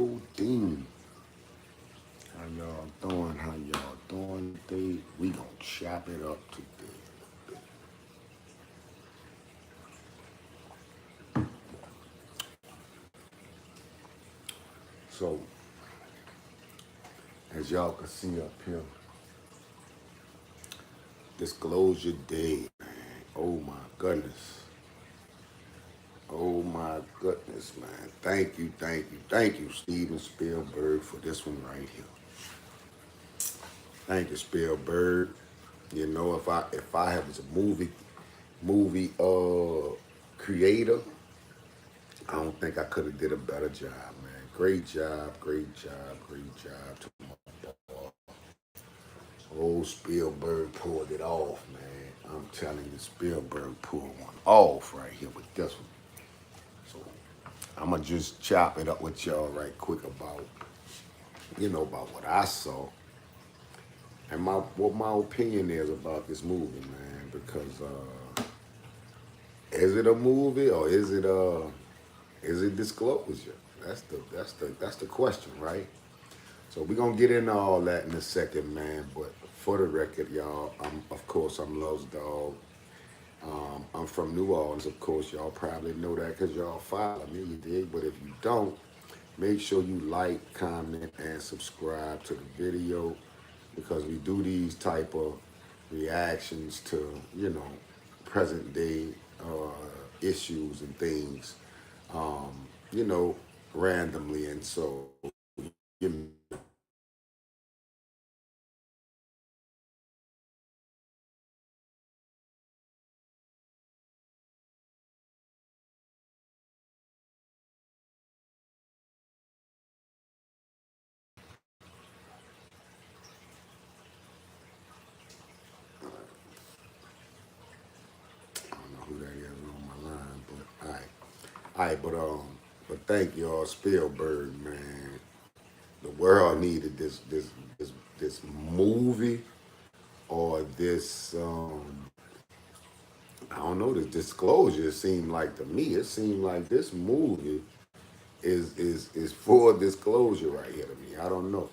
building. How y'all doing? How y'all doing today? We gonna chop it up today. So, as y'all can see up here, disclosure day. Oh my goodness. Oh my goodness, man. Thank you, Steven Spielberg, for this one right here. Thank you, Spielberg. You know, if I was a movie creator, I don't think I could have did a better job, man. Great job, great job, great job to my boy. Old Spielberg pulled it off, man. I'm telling you, Spielberg pulled one off right here with this one. So I'm gonna just chop it up with y'all right quick about, about what I saw and what my opinion is about this movie, man. Because is it a movie or is it disclosure? That's the question, right? So we're gonna get into all that in a second, man. But for the record, y'all, I'm Lost Dogg. I'm from New Orleans, of course. Y'all probably know that because y'all follow me, you dig? But if you don't, make sure you like, comment, and subscribe to the video because we do these type of reactions to, present day issues and things, um, you know, randomly. And so, you know, I don't know who that is on my line, but all right, but thank y'all, Spielberg, man. The world needed this movie or this I don't know, this disclosure. It seemed like to me, it seemed like this movie is for disclosure right here to me. I don't know.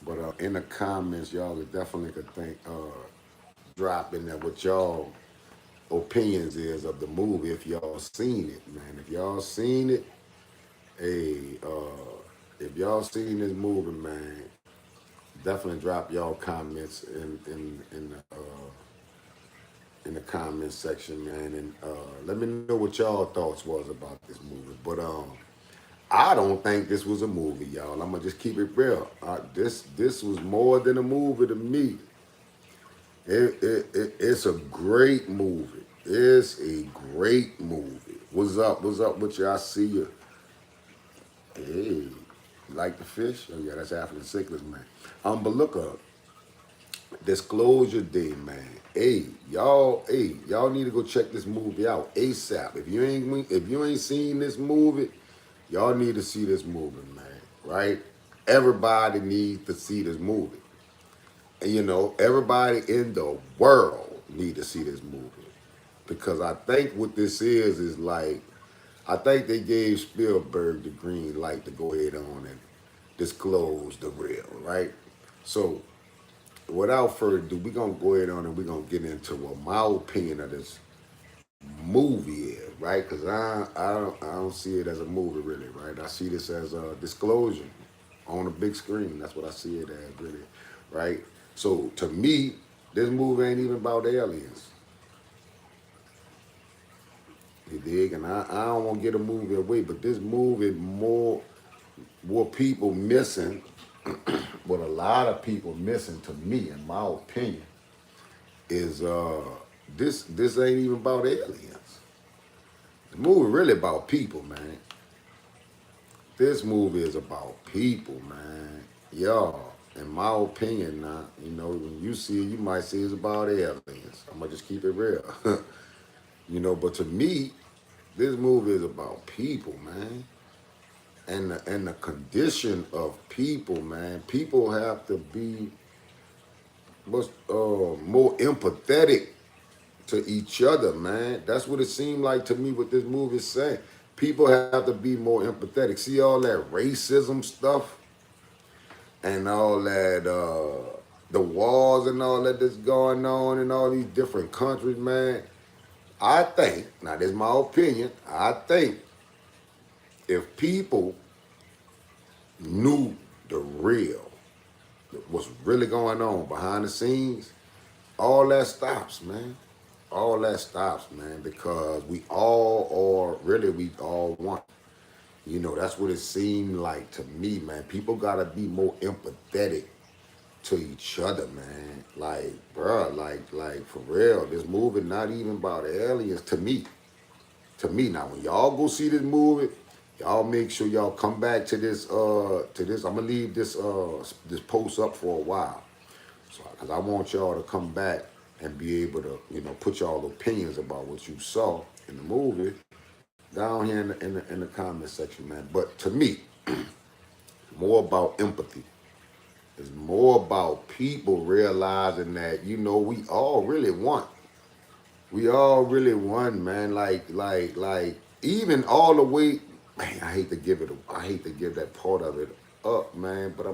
But in the comments, y'all definitely could think drop in there what y'all opinions is of the movie if y'all seen it, man. If y'all seen it, hey, if y'all seen this movie, man, definitely drop y'all comments in the comments section, man, and let me know what y'all thoughts was about this movie. But I don't think this was a movie, y'all. I'm gonna just keep it real. This was more than a movie to me. It's a great movie. It's a great movie. What's up? What's up with you? I see you. Hey, you like the fish? Oh yeah, that's African Cichlids, man. But look up. Disclosure Day, man. Y'all need to go check this movie out ASAP. If you ain't seen this movie, y'all need to see this movie, man. Right? Everybody needs to see this movie. And everybody in the world need to see this movie. Because I think what this is like, I think they gave Spielberg the green light to go ahead on and disclose the real, right? So without further ado, we're gonna go ahead on and we're gonna get into what my opinion of this movie is, right? Because I don't see it as a movie really, right? I see this as a disclosure on a big screen. That's what I see it as really, right? So to me, this movie ain't even about aliens. You dig? And I don't want to get a movie away, but this movie more people missing, what a lot of people missing to me, in my opinion, is this ain't even about aliens. The movie really about people, man. This movie is about people, man. Y'all, in my opinion, now, when you see it, you might say it's about aliens. I'm gonna just keep it real. But to me, this movie is about people, man. And the condition of people, man. People have to be much more empathetic to each other, man. That's what it seemed like to me what this movie is saying. People have to be more empathetic. See all that racism stuff and all that, the wars and all that that's going on in all these different countries, man. I think, now this is my opinion, I think if people knew the real, what's really going on behind the scenes, all that stops, man. All that stops, man, because we all are, really, we all one. You know, that's what it seemed like to me, man. People gotta be more empathetic to each other, man. Like, bruh, like for real, this movie not even about aliens to me. To me, now when y'all go see this movie, y'all make sure y'all come back to this. I'm gonna leave this post up for a while, so because I want y'all to come back and be able to, put y'all opinions about what you saw in the movie down here in the comment section, man. But to me, more about empathy. It's more about people realizing that, we all really want. We all really won, man. Like, even all the way, man, I hate to give that part of it up, man, but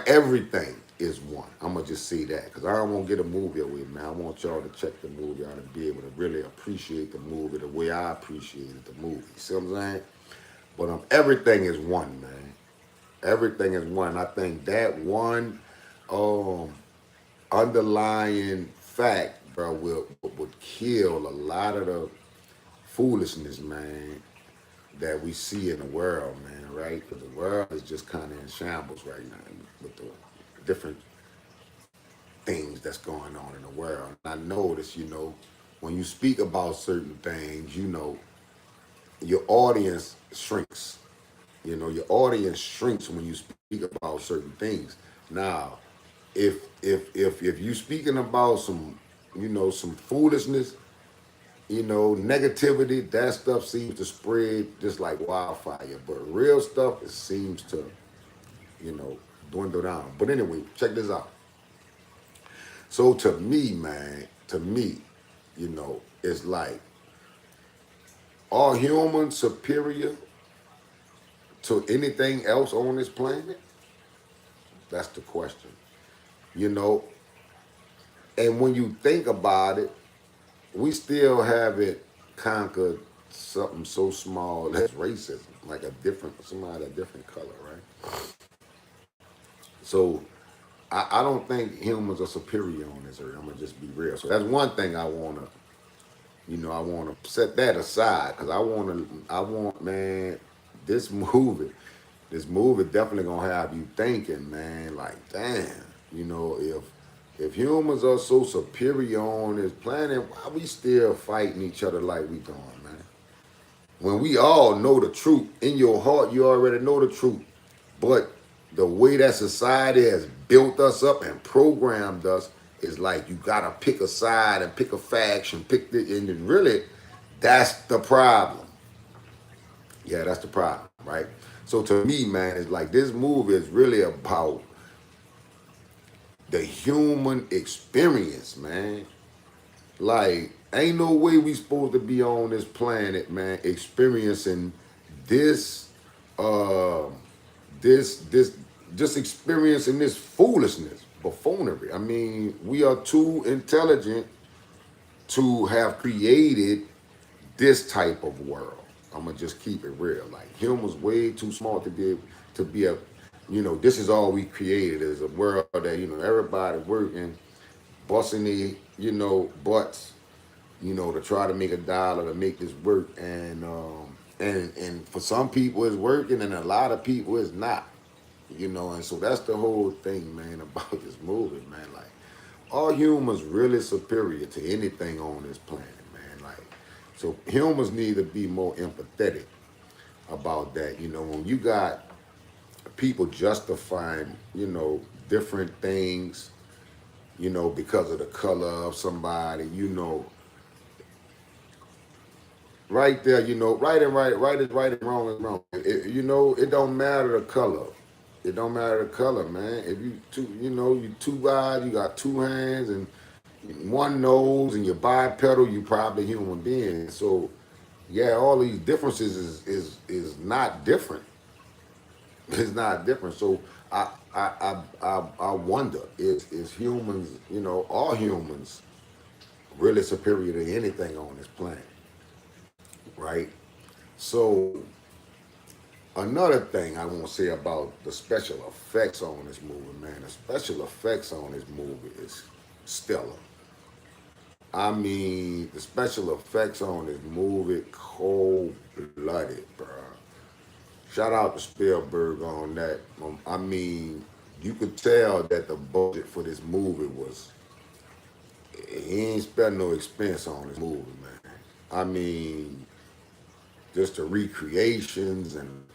everything is one. I'm gonna just say that, because I don't want to get a movie away, man. I want y'all to check the movie out and be able to really appreciate the movie the way I appreciated the movie. See what I'm saying? But everything is one, man. Everything is one. I think that one um, underlying fact, bro, would kill a lot of the foolishness, man, that we see in the world, man, right? Because the world is just kind of in shambles right now with the different things that's going on in the world. And I notice, when you speak about certain things, your audience shrinks. Your audience shrinks when you speak about certain things. Now, if you speaking about some foolishness, negativity, that stuff seems to spread just like wildfire. But real stuff, it seems to, you know, dwindle down. But anyway, check this out. So to me, man, it's like, are humans superior to anything else on this planet? That's the question. You know, and when you think about it, we still haven't conquered something so small as racism, like somebody a different color, right? So I don't think humans are superior on this earth. I'm gonna just be real. So that's one thing I wanna set that aside, because man, this movie, definitely gonna have you thinking, man, like, damn, if humans are so superior on this planet, why we still fighting each other like we doing, man? When we all know the truth, in your heart, you already know the truth. But the way that society has built us up and programmed us is like you gotta pick a side and pick a faction, and really, that's the problem. Yeah, that's the problem, right? So to me, man, it's like this movie is really about the human experience, man. Like, ain't no way we supposed to be on this planet, man, experiencing this, uh, this, just experiencing this foolishness, buffoonery. I mean, we are too intelligent to have created this type of world. I'm gonna just keep it real. Like, humans way too smart to be this is all we created, is a world that, everybody working, busting their, butts, to try to make a dollar, to make this work. And for some people it's working, and a lot of people it's not. And so that's the whole thing, man, about this movie, man. Like, are humans really superior to anything on this planet, man? Like, so humans need to be more empathetic about that. When you got people justifying, different things, because of the color of somebody, right there, right and right is right and wrong is wrong. It don't matter the color. It don't matter the color, man. If you two eyes, you got two hands and one nose, and you're bipedal, you probably a human being. So Yeah, all these differences is not different. It's not different. So I wonder, is humans, all humans really superior to anything on this planet, right? So another thing I want to say about the special effects on this movie, man, the special effects on this movie is stellar. I mean, the special effects on this movie, cold blooded, bro. Shout out to Spielberg on that. I mean, you could tell that the budget for this movie was, he ain't spent no expense on this movie, man. I mean, just the recreations and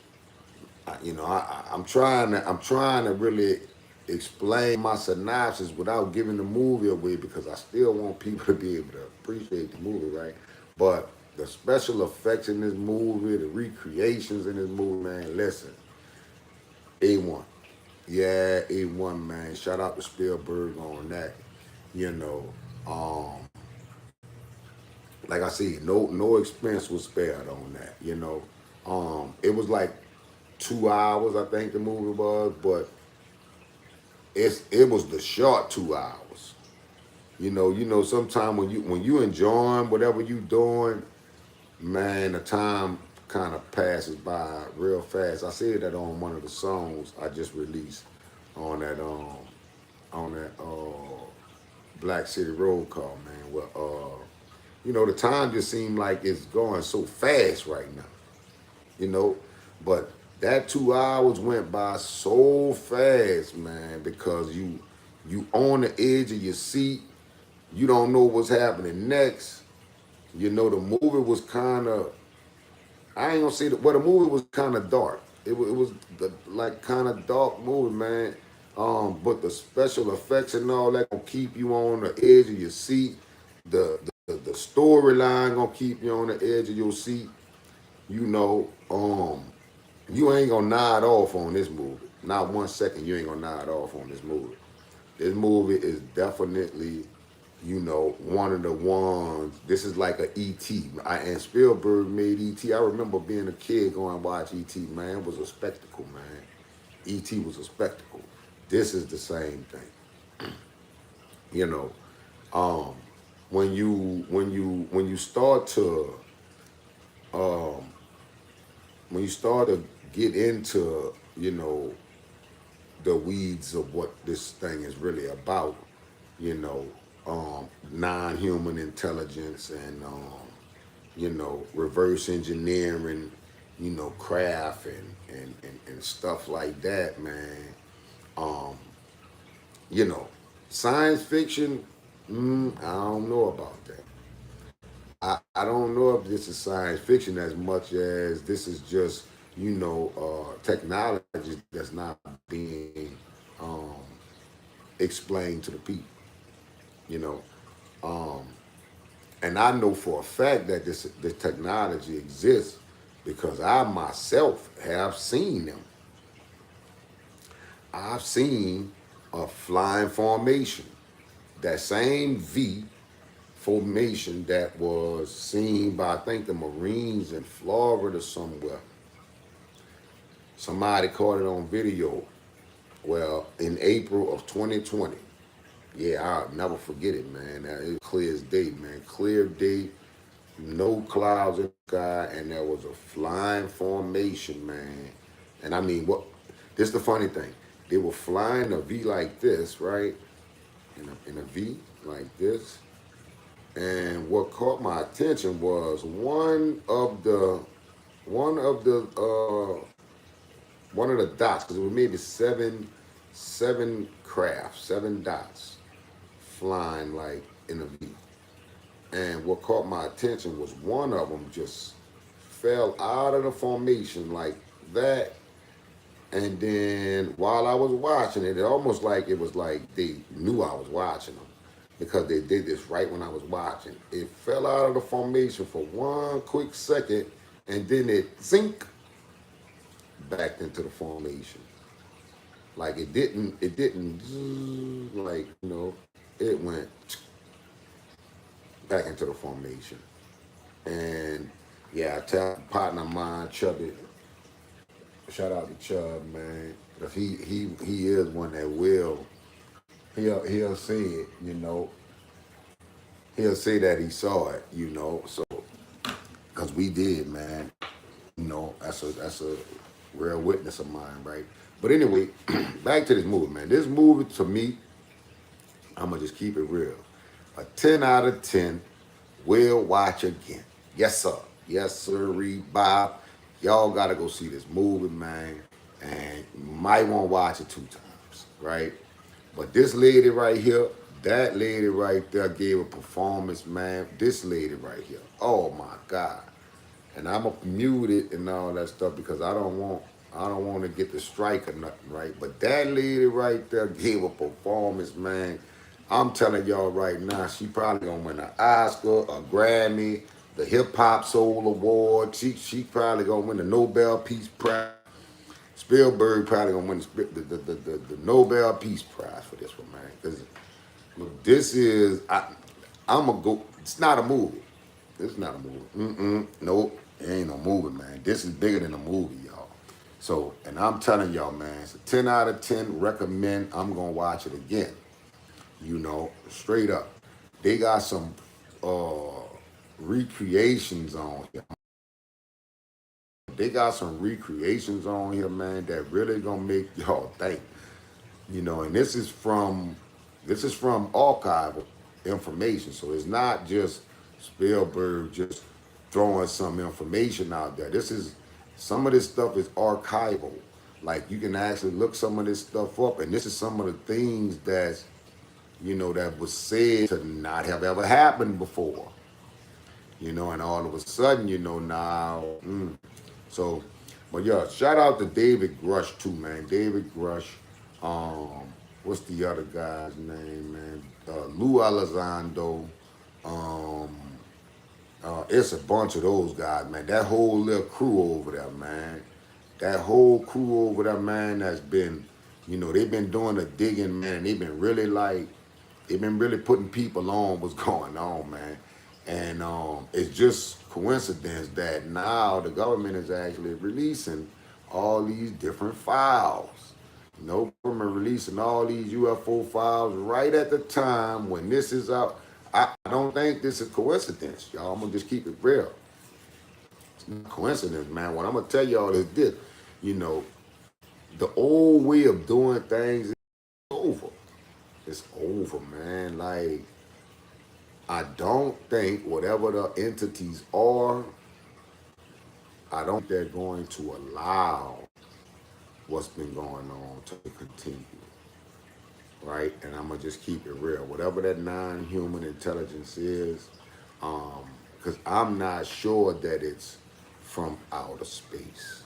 I'm trying to really explain my synopsis without giving the movie away because I still want people to be able to appreciate the movie, right? But the special effects in this movie, the recreations in this movie, man, listen, A1. Yeah, A1, man. Shout out to Spielberg on that. You know, um, like I said, no expense was spared on that. It was like 2 hours, I think the movie was, but it was the short 2 hours. Sometime when you enjoying whatever you doing, man, the time kind of passes by real fast. I said that on one of the songs I just released on that Black City Roll Call, man. Well, the time just seemed like it's going so fast right now, you know. But that 2 hours went by so fast, man, because you on the edge of your seat. You don't know what's happening next. The movie was kind of, I ain't gonna say that, but the movie was kind of dark. It was like kind of dark movie, man. But the special effects and all that gonna keep you on the edge of your seat. The storyline gonna keep you on the edge of your seat. You know, you ain't gonna nod off on this movie. Not 1 second you ain't gonna nod off on this movie. This movie is definitely, one of the ones. This is like a E.T. And Spielberg made E.T. I remember being a kid going to watch E.T. Man, it was a spectacle, man. E.T. was a spectacle. This is the same thing. You know, um, when you start to um, when you start to get into the weeds of what this thing is really about, you know, non-human intelligence and reverse engineering, craft and stuff like that, man. Um, you know, Science fiction, I don't know about that. I don't know if this is science fiction as much as this is just, technology that's not being um, explained to the people, you know. Um, and I know for a fact that this technology exists because I myself have seen them. I've seen a flying formation, that same V formation that was seen by I think the Marines in Florida somewhere. Somebody caught it on video. Well, in April of 2020. Yeah, I'll never forget it, man. It was clear as day, man. Clear day, no clouds in the sky, and there was a flying formation, man. And I mean, this is the funny thing. They were flying a V like this, right? In a V like this. And what caught my attention was one of the one of the dots, because it was maybe seven crafts, 7 dots flying like in a V. And what caught my attention was one of them just fell out of the formation like that. And then while I was watching it, it almost like it was like they knew I was watching them because they did this right when I was watching. It fell out of the formation for 1 quick second, and then it sink back into the formation. Like it didn't like, it went back into the formation. And Yeah, I tell a partner of mine, Chubby, shout out to Chubb, man. Cause he is one that will he'll say it, he'll say that he saw it, so because we did, man. That's a real witness of mine, right? But anyway, back to this movie, man. This movie to me, I'm gonna just keep it real. A 10 out of 10. Will watch again. Yes, sir. Yes, sir. Reed Bob. Y'all gotta go see this movie, man. And you might want to watch it 2 times, right? But this lady right here, that lady right there gave a performance, man. This lady right here. Oh my God. And I'm gonna mute it and all that stuff because I don't want to get the strike or nothing, right? But that lady right there gave a performance, man. I'm telling y'all right now, she probably gonna win an Oscar, a Grammy, the Hip Hop Soul Award. She probably gonna win the Nobel Peace Prize. Spielberg probably gonna win the Nobel Peace Prize for this one, man. Because this is I'm gonna go. It's not a movie. This is not a movie. Nope. It ain't no movie, man. This is bigger than a movie, y'all. So, and I'm telling y'all, man, it's a 10 out of 10. Recommend. I'm gonna watch it again. Straight up. They got some uh recreations on here. They got some recreations on here, man, that really gonna make y'all think. And this is from archival information. So it's not just Spielberg just throwing some information out there. Some of this stuff is archival. Like you can actually look some of this stuff up, and this is some of the things that was said to not have ever happened before. And all of a sudden, now. So, but yeah, shout out to David Grush too, man. David Grush. Um, what's the other guy's name, man? Lou Elizondo. Um, it's a bunch of those guys, man. That whole little crew over there, man. That whole crew over there, man, that's been, they've been doing the digging, man. And they've been really putting people on what's going on, man. And it's just coincidence that now the government is actually releasing all these different files. Government releasing all these UFO files right at the time when this is out. I don't think this is coincidence, y'all. I'm gonna just keep it real. It's not coincidence, man. What I'm gonna tell y'all is this. You know, the old way of doing things is over. It's over, man. Like, I don't think whatever the entities are, I don't think they're going to allow what's been going on to continue. Right? And I'm gonna just keep it real. Whatever that non-human intelligence is, because I'm not sure that it's from outer space.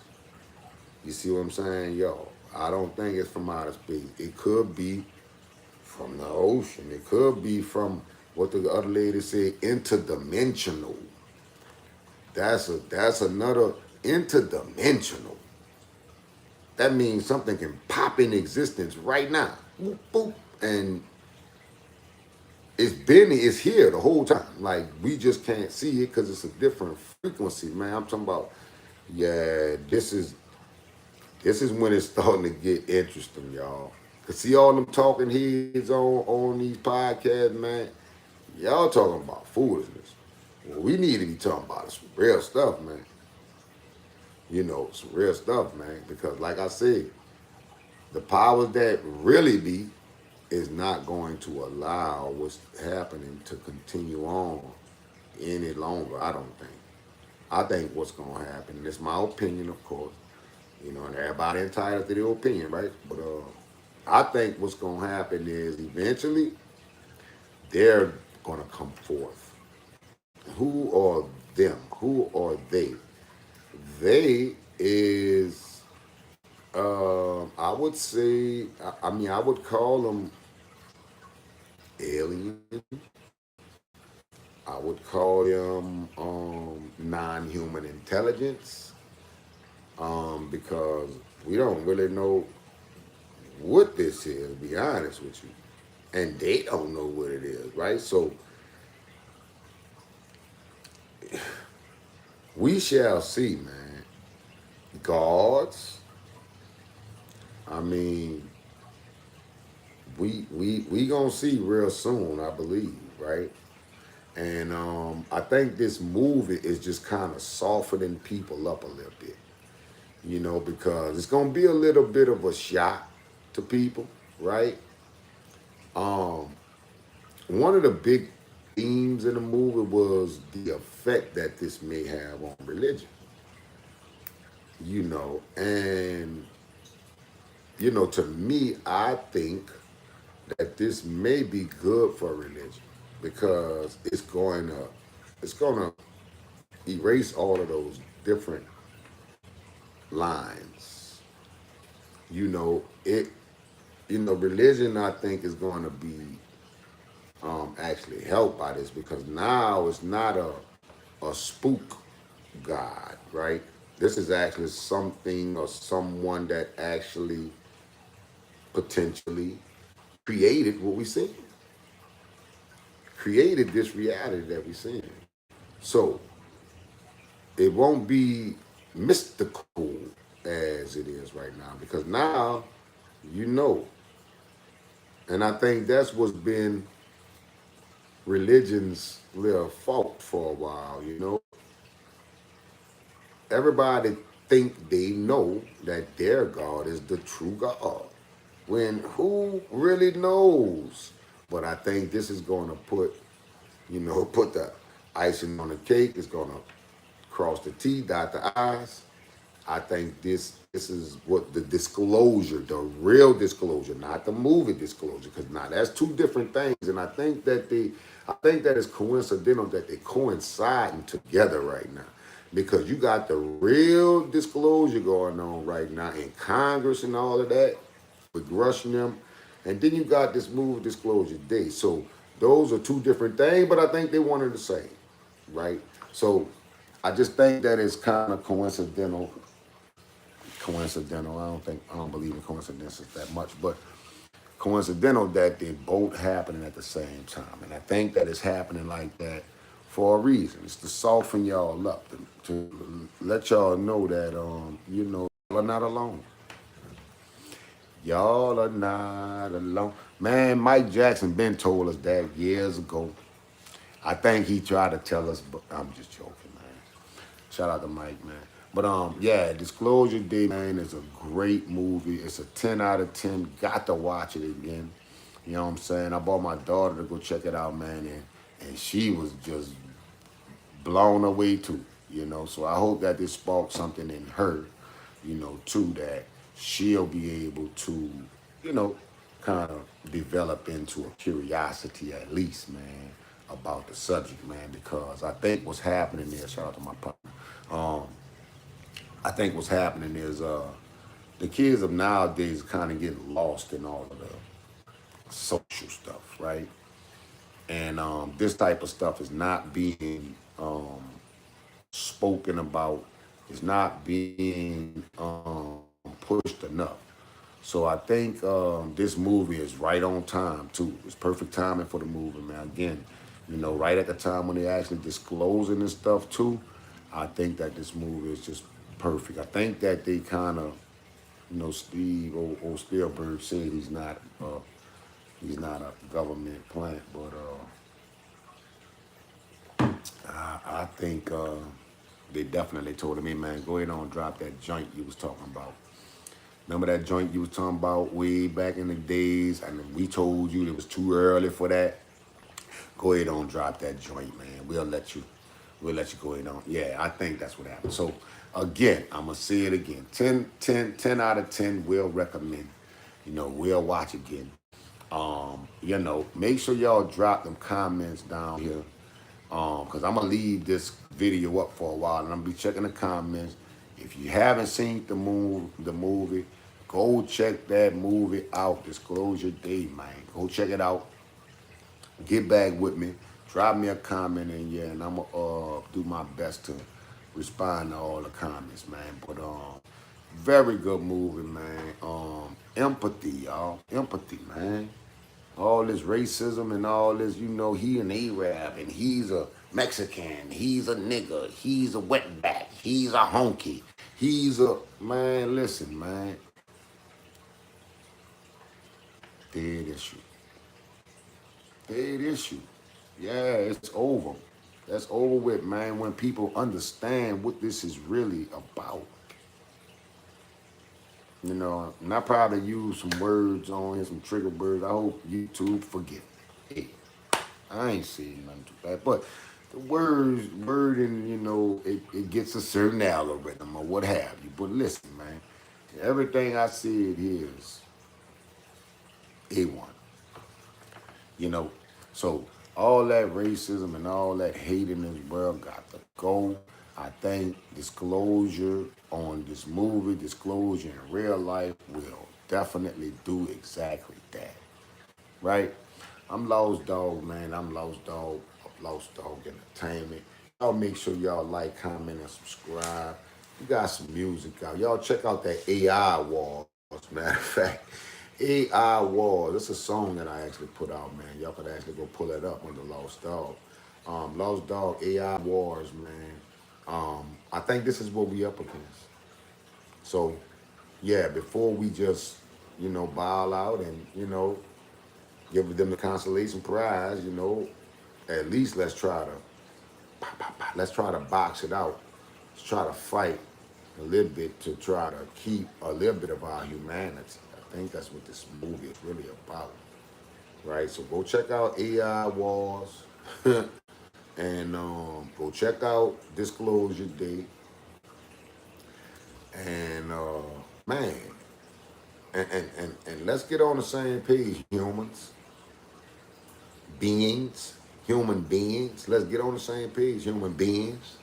You see what I'm saying? Yo, I don't think it's from outer space. It could be from the ocean. It could be from what the other lady said, interdimensional. That's another interdimensional. That means something can pop in existence right now. Boop, boop, and it's here the whole time. Like we just can't see it because it's a different frequency, man. I'm talking about, yeah, this is when it's starting to get interesting, y'all. Cause see all them talking heads on these podcasts, man. Y'all talking about foolishness. Well, we need to be talking about some real stuff, man. Some real stuff, man. Because like I said, the powers that really be is not going to allow what's happening to continue on any longer, I don't think. I think what's going to happen, and it's my opinion, of course, and everybody entitled to their opinion, right? But I think what's going to happen is eventually they're going to come forth. Who are them? Who are they? They is, I would say, I mean, I would call them alien. I would call them non-human intelligence because we don't really know what this is, to be honest with you. And they don't know what it is, right? So We shall see, man. Gods. I mean, we gonna see real soon, I believe, right? And I think this movie is just kind of softening people up a little bit, because it's gonna be a little bit of a shock to people, right? Um, One of the big themes in the movie was the effect that this may have on religion, and to me, I think that this may be good for religion because it's gonna erase all of those different lines. It religion I think is going to be actually helped by this because now it's not a spook god, right? This is actually something or someone that actually potentially created what we see, created this reality that we see. So it won't be mystical as it is right now because now you know, and I think that's what's been religion's little fault for a while. Everybody think they know that their God is the true God, when who really knows? But I think this is going to put the icing on the cake. It's going to cross the T, dot the I's. I think this is what the disclosure, the real disclosure, not the movie disclosure, because now that's two different things. And I think that it's coincidental that they're coinciding together right now, because you got the real disclosure going on right now in Congress and all of that with rushing them, and then you got this movie disclosure day. So those are two different things, but I think they one and the same, right? So I just think that it's kind of coincidental. I don't believe in coincidences that much, but coincidental that they both happening at the same time. And I think that it's happening like that for a reason. It's to soften y'all up, to let y'all know that y'all are not alone. Y'all are not alone. Man, Mike Jackson been told us that years ago. I think he tried to tell us, but I'm just joking, man. Shout out to Mike, man. But yeah, Disclosure Day, man, is a great movie. It's a 10 out of 10. Got to watch it again. You know what I'm saying? I brought my daughter to go check it out, man, and she was just blown away too. So I hope that this sparked something in her, too, that she'll be able to, you know, kind of develop into a curiosity at least, man, about the subject, man, because I think what's happening there, shout out to my partner, um, I think what's happening is the kids of nowadays kind of get lost in all of the social stuff, right? And this type of stuff is not being spoken about. It's not being pushed enough. So I think this movie is right on time too. It's perfect timing for the movie, man. Again, right at the time when they're actually disclosing this stuff too. I think that this movie is just perfect. I think that they kind of, Steve O. Spielberg said he's not a government plant, but I think they definitely told him, hey man, go ahead on and drop that joint you was talking about. Remember that joint you was talking about way back in the days, and we told you it was too early for that. Go ahead on and drop that joint, man. We'll let you go ahead on. Yeah, I think that's what happened. So again, I'm gonna say it again. 10 out of 10 will recommend. We'll watch again. Make sure y'all drop them comments down here. Cause I'm gonna leave this video up for a while and I'm gonna be checking the comments. If you haven't seen the movie, go check that movie out. Disclosure Day, man. Go check it out. Get back with me. Drop me a comment in here, and I'm gonna do my best to respond to all the comments, man. But very good movie, man. Empathy, y'all. Empathy, man. All this racism and all this, he an Arab and he's a Mexican, he's a nigger, he's a wetback, he's a honky, he's a man. Listen, man, dead issue, dead issue. Yeah, it's over. That's over with, man. When people understand what this is really about, and I probably use some words on here, some trigger words. I hope YouTube forgive me. Hey, I ain't saying nothing too bad, but the wording, it gets a certain algorithm or what have you. But listen, man, everything I said here is A1, you know. So all that racism and all that hate in this world got to go. I think disclosure on this movie, disclosure in real life will definitely do exactly that. Right? I'm Lost Dogg, man. I'm Lost Dogg of Lost Dogg Entertainment. Y'all make sure y'all like, comment, and subscribe. We got some music out. Y'all check out that AI Wars. Matter of fact, AI Wars. That's a song that I actually put out, man. Y'all could actually go pull it up under Lost Dogg. Lost Dogg, AI Wars, man. I think this is what we up against. So, yeah, before we just, bow out and, give them the consolation prize, at least let's try to box it out. Let's try to fight a little bit to try to keep a little bit of our humanity. I think that's what this movie is really about, right? So go check out AI Wars and go check out Disclosure Day. And man, and let's get on the same page, beings, human beings. Let's get on the same page, human beings.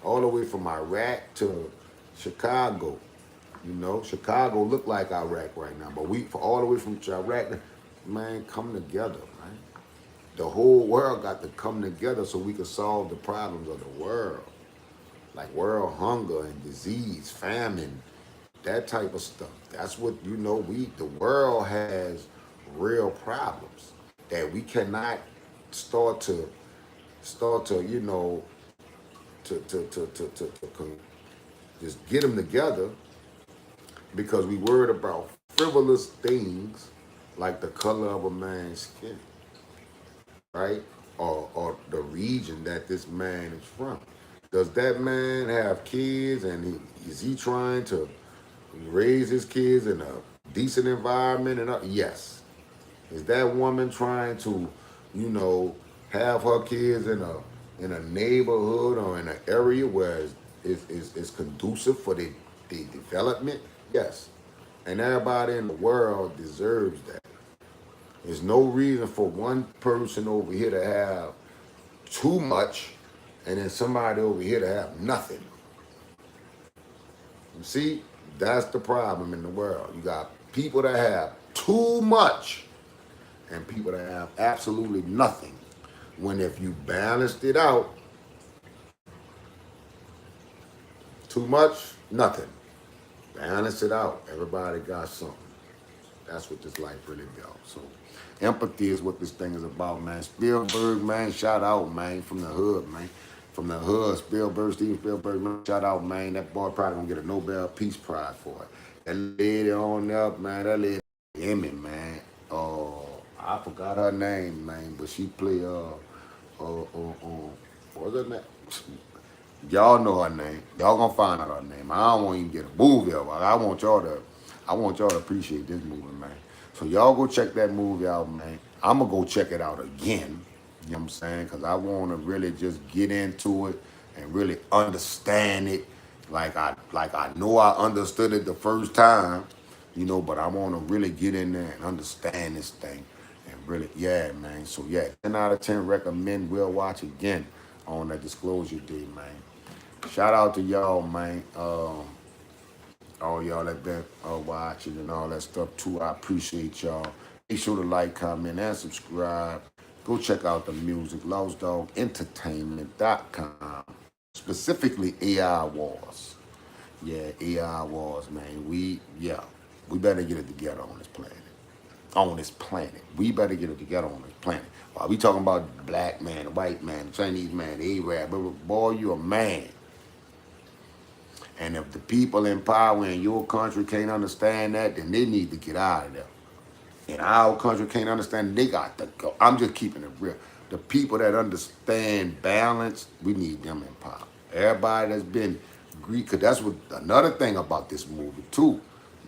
All the way from Iraq to Chicago. Chicago look like Iraq right now, but we for all the way from Iraq, man, come together, man. The whole world got to come together so we can solve the problems of the world, like world hunger and disease, famine, that type of stuff. That's what the world has real problems that we cannot start to just get them together because we worried about frivolous things like the color of a man's skin, right? Or the region that this man is from. Does that man have kids and is he trying to raise his kids in a decent environment? Yes. Is that woman trying to, have her kids in a neighborhood or in an area where it's conducive for the development? Yes. And everybody in the world deserves that. There's no reason for one person over here to have too much and then somebody over here to have nothing. You see, that's the problem in the world. You got people that have too much and people that have absolutely nothing. When if you balanced it out, too much, nothing. Balance it out. Everybody got something. That's what this life really about. So empathy is what this thing is about, man. Spielberg, man, shout out, man, from the hood, man. From the hood, Steven Spielberg, man, shout out, man. That boy probably gonna get a Nobel Peace Prize for it. That lady on up, man, that lady Emmy, man. I forgot her name, man, but she play what's her name? Y'all know her name. Y'all gonna find out her name. I don't want to even get a movie of her. I want y'all to appreciate this movie, man. So y'all go check that movie out, man. I'm gonna go check it out again. You know what I'm saying? Because I want to really just get into it and really understand it. Like I know I understood it the first time, but I want to really get in there and understand this thing. And really, yeah, man. So yeah, 10 out of 10 recommend. We'll watch again on that Disclosure Day, man. Shout out to y'all, man. All y'all that been watching and all that stuff too. I appreciate y'all. Make sure to like, comment, and subscribe. Go check out the music, LostDoggEntertainment.com. Specifically AI Wars. Yeah, AI Wars, man. We better get it together on this planet. on this planet. We better get it together on this planet. While we talking about the black man, the white man, the Chinese man, the Arab, boy, you a man. And if the people in power in your country can't understand that, then they need to get out of there. And our country can't understand it, they got to go. I'm just keeping it real. The people that understand balance, we need them in power. Everybody that's been Greek, because that's what another thing about this movie too.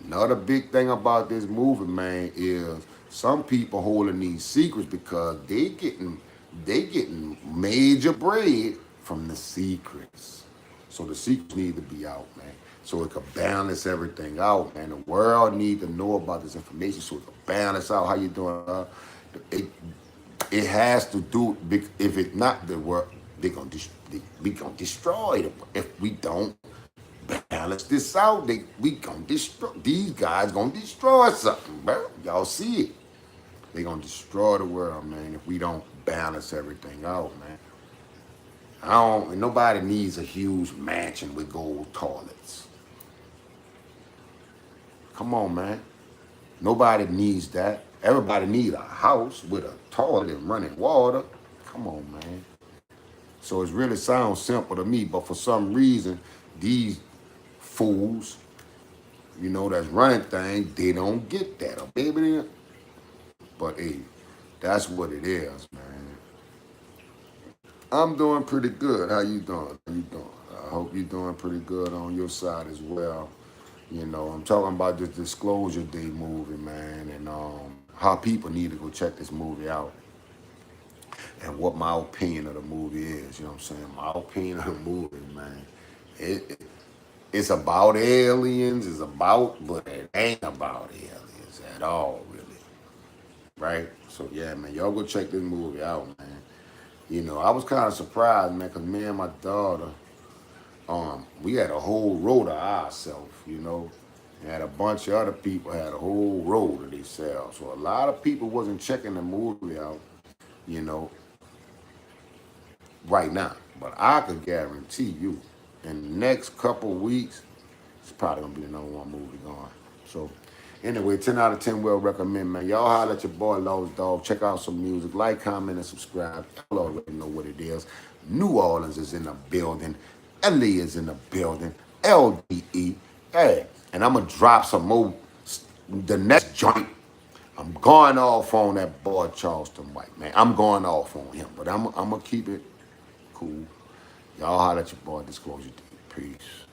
Another big thing about this movie, man, is some people holding these secrets because they getting major bread from the secrets. So the secrets need to be out, man. So it could balance everything out, man. The world need to know about this information so it could balance out. How you doing? It, it has to do, if it's not the world, we gonna destroy it. If we don't balance this out, we gonna destroy, these guys gonna destroy something, bro. Y'all see it. They gonna destroy the world, man, if we don't balance everything out, man. Nobody needs a huge mansion with gold toilets. Come on, man. Nobody needs that. Everybody needs a house with a toilet and running water. Come on, man. So it really sounds simple to me, but for some reason, these fools, that's running things, they don't get that. Oh, baby, but hey, that's what it is, man. I'm doing pretty good. How you doing? How you doing? I hope you're doing pretty good on your side as well. I'm talking about this Disclosure Day movie, man, and how people need to go check this movie out. And what my opinion of the movie is, you know what I'm saying? My opinion of the movie, man. It's about aliens, but it ain't about aliens at all, really. Right? So yeah, man, y'all go check this movie out, man. I was kind of surprised, man, because me and my daughter, we had a whole row to ourselves, And a bunch of other people had a whole row to themselves. So a lot of people wasn't checking the movie out, you know, right now. But I could guarantee you, in the next couple of weeks, it's probably gonna be the #1 movie going. So anyway, 10 out of 10 will recommend, man. Y'all holler at your boy Lost Dogg. Check out some music. Like, comment, and subscribe. Y'all already know what it is. New Orleans is in the building. LA is in the building. LDE. Hey, and I'm gonna drop some more. The next joint, I'm going off on that boy Charleston White, man. I'm going off on him, but I'm gonna keep it cool. Y'all holler at your boy Disclosure. Peace.